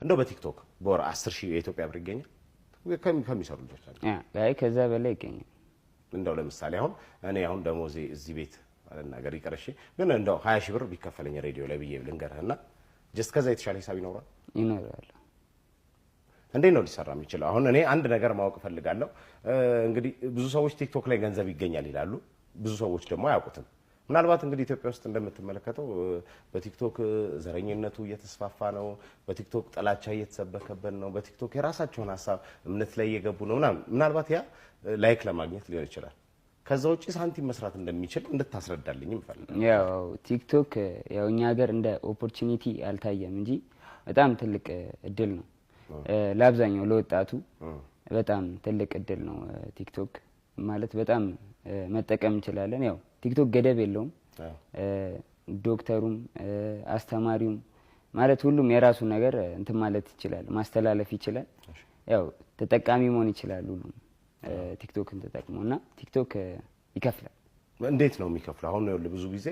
እንደው በቲክቶክ በወር 10,000 የኢትዮጵያ ብር ይገኛል ከሚሰሩ ልጆች አሉ አይ ከዛ በላይ ይገኛል እንደው ለምሳሌ እኔ አሁን ደሞዜ እዚህ ቤት ነገር ይቀርሽ ግን እንደው 20,000 ብር ቢከፈለኝ ሬዲዮ ላይ ብዬ ልንገርህና ጀስት ከዛ የተሻለ ሂሳብ ይኖራል እንዴት ነው ሊሰራ የሚችለው አሁን እኔ አንድ ነገር ማወቅ ፈልጋለሁ እንግዲህ ብዙ ሰዎች ቲክቶክ ላይ ገንዘብ ይገኛል ይላሉ ብዙ ሰዎች ደግሞ አያውቁትም ምናልባት እንግዲህ ኢትዮጵያ ውስጥ እንደምትመለከተው በቲክቶክ ዘረኝነቱ እየተስፋፋ ነው በቲክቶክ ጥላቻ እየተሰበከበን ነው በቲክቶክ የራሳቸውን ሐሳብ እምነት ላይ እየገቡ ነው ምናልባት ያ ላይክ ለማግኘት ሊሆን ይችላል ከዛ ውጪ ሳንቲም መስራት እንደሚችል እንድታስረዳልኝ እንፈልጋለን ያው ቲክቶክ ያው እኛ ሀገር እንደ ኦፖርቹኒቲ አልታየም እንጂ በጣም ትልቅ እድል ነው ለአብዛኛው ለወጣቱ በጣም ትልቅ እድል ነው ቲክቶክ ማለት በጣም መጠቀም እንችላለን ያው ቲክቶክ ገደብ የለውም ዶክተሩም አስተማሪውም ማለት ሁሉም የራሱ ነገር እንትን ማለት ይችላል ማስተላለፍ ይችላል ያው ተጠቃሚ መሆን ይችላል ሁሉም ቲክቶክን ተጠቅሞና ቲክቶክ ይከፍላል እንዴት ነው የሚከፍለው አሁን ብዙ ጊዜ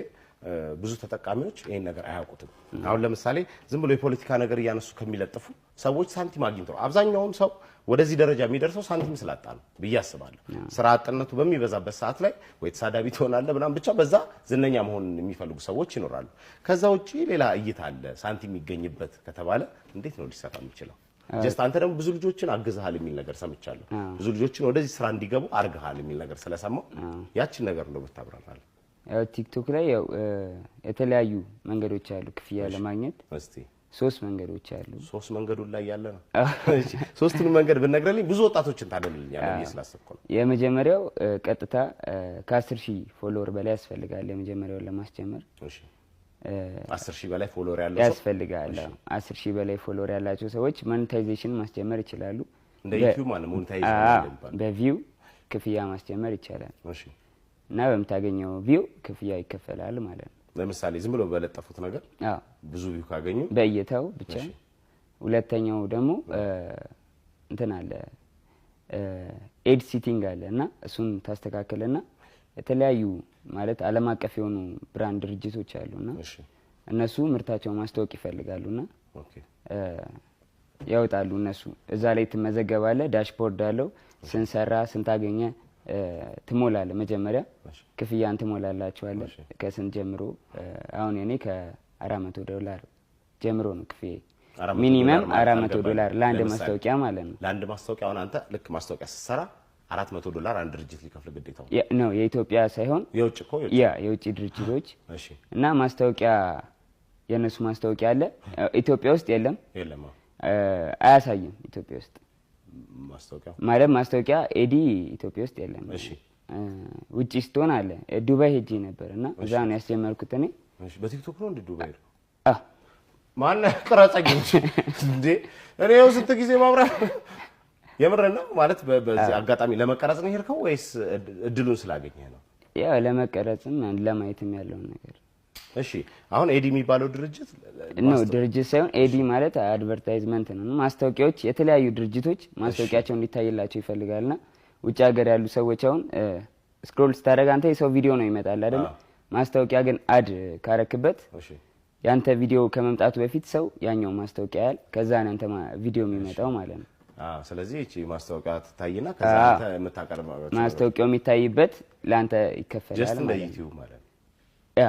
ብዙ ተጠቃሚዎች ይሄን ነገር አያውቁትም አሁን ለምሳሌ ዝም ብሎ የፖለቲካ ነገር ያነሱ ከሚለጥፉ ሰዎች ሳንቲም አግኝተው አብዛኛውን ሰው ወደዚህ ደረጃ የሚደርሰው ሳንቲም ስላጣ ነው በያስባለሁ ስራ አጥነቱ በሚበዛበት ሰዓት ላይ ወይ ተሳዳቢ ትሆናለህ ምናምን ብቻ በዛ ዝነኛ መሆን የሚፈልጉ ሰዎች ይኖራሉ ከዛ ውጪ ሌላ እይታ አለ ሳንቲም ይገኝበት ከተባለ እንዴት ነው ሊሰራ የሚችለው ጀስት አንተ ደግሞ ብዙ ልጆችን አግዛሃል የሚል ነገር ሰምቻለሁ ብዙ ልጆችን ወደዚህ ስራ እንዲገቡ አርጋሃል የሚል ነገር ስለሰማው ያቺን ነገር ነው ብታብራራል ያው ቲክቶክ ላይ ያው የተለያዩ መንገዶች አሉ ክፍያ ለማግኘት እስቲ 3 መንገዶች አሉ 3 መንገዶች ላይ ያለ ነው እሺ 3ቱን መንገድ ብነግረልኝ ብዙ ወጣቶችን ታደምልኛለህ እየስላሰብኩ ነው የመጀመሪያው ቀጥታ ከ10,000 ፎሎወር በላይ ያስፈልጋል የመጀመሪያው ለማስጀመር እሺ 10,000 በላይ ፎሎወር ያለው ሰው ያስፈልጋል 10,000 በላይ ፎሎወር ያላቸው ሰዎች ሞኔታይዜሽን ማስጀመር ይችላሉ እንደ ዩቲዩብ ማለት ሞኔታይዜሽን ይባላል በቪው ክፍያ ማስጀመር ይቻላል እሺ እና በመታገኘው ቪው ክፍያ ይከፈላል ማለት ነው ለምሳሌ ዝም ብሎ በለጠፉት ነገር ብዙ ቪው ካገኙ በእይታው ብቻ ሁለተኛው ደግሞ እንትን አለ ኤድ ሲቲንግ አለና እሱን ታስተካክለና የተለያዩ ማለት ዓለም አቀፍ የሆኑ ብራንድ ድርጅቶች አሉና እነሱ ምርታቸውን ማስተዋወቅ ይፈልጋሉና ያወጣሉ እነሱ እዛ ላይ ተመዘገባለ ዳሽቦርድ አለው ስንሰራ ስንታገኘ ትሞላለህ መጀመሪያ ክፍያን ትሞላላችኋለህ ከስንት ጀምሮ አሁን እኔ ከ$400 ጀምሮ ነው ክፍያ ሚኒመም $400 ለአንድ ማስታወቂያ ማለት ነው ለአንድ ማስታወቂያ አሁን አንተ ልክ ማስታወቂያ ስትሰራ $400 አንድ ድርጅት ሊከፍል ግዴታው ነው የኢትዮጵያ ሳይሆን የውጭ እኮ የውጭ ድርጅቶች እሺ እና ማስታወቂያ የነሱ ማስታወቂያ አለ ኢትዮጵያ ውስጥ የለም አያሳይም ኢትዮጵያ ውስጥ ማስታወቂያ ማለት ማስታወቂያ ኤዲ ኢትዮጵያ ውስጥ የለም እሺ ውጪ ስትሆን አለ ዱባይ ሄጄ ነበርና እዛ ነው ያስጀመርኩት እኔ እሺ በቲክቶክ ነው እንደ ዱባይ ማን ቀረጸኝ እንዴ እኔው ስንት ጊዜ ማብራ የምረና ማለት በዚህ አጋጣሚ ለመቀረጽ ነው ሄርከው ወይስ እድሉን ስላገኘህ ነው ያው ለመቀረጽም ለማየትም ያለው ነገር እሺ አሁን ኤዲ የሚባለው ድርጅት ነው ድርጅት ሳይሆን ኤዲ ማለት አድቨርታይዝመንት ነው ማስታወቂያዎች የተለያዩ ድርጅቶች ማስታወቂያቸው እንዲታይላቸው ይፈልጋልና ውጭ ሀገር ያሉ ሰዎች አሁን ስክሮል ስታደርግ አንተ የሰው ቪዲዮ ነው ይመጣል አይደል ማስታወቂያ ግን አድ ካረክበት ያንተ ቪዲዮ ከመምጣቱ በፊት ሰው ያኛው ማስታወቂያ ያል ከዛ ነው አንተ ቪዲዮ የሚመጣው ማለት ነው ስለዚህ እቺ ማስታወቂያ ትታይና ከዛ አንተ የምታቀርበው ማስታወቂያው የሚታይበት ለአንተ ይከፈላል ጀስት እንደ ዩቲዩብ ማለት ያ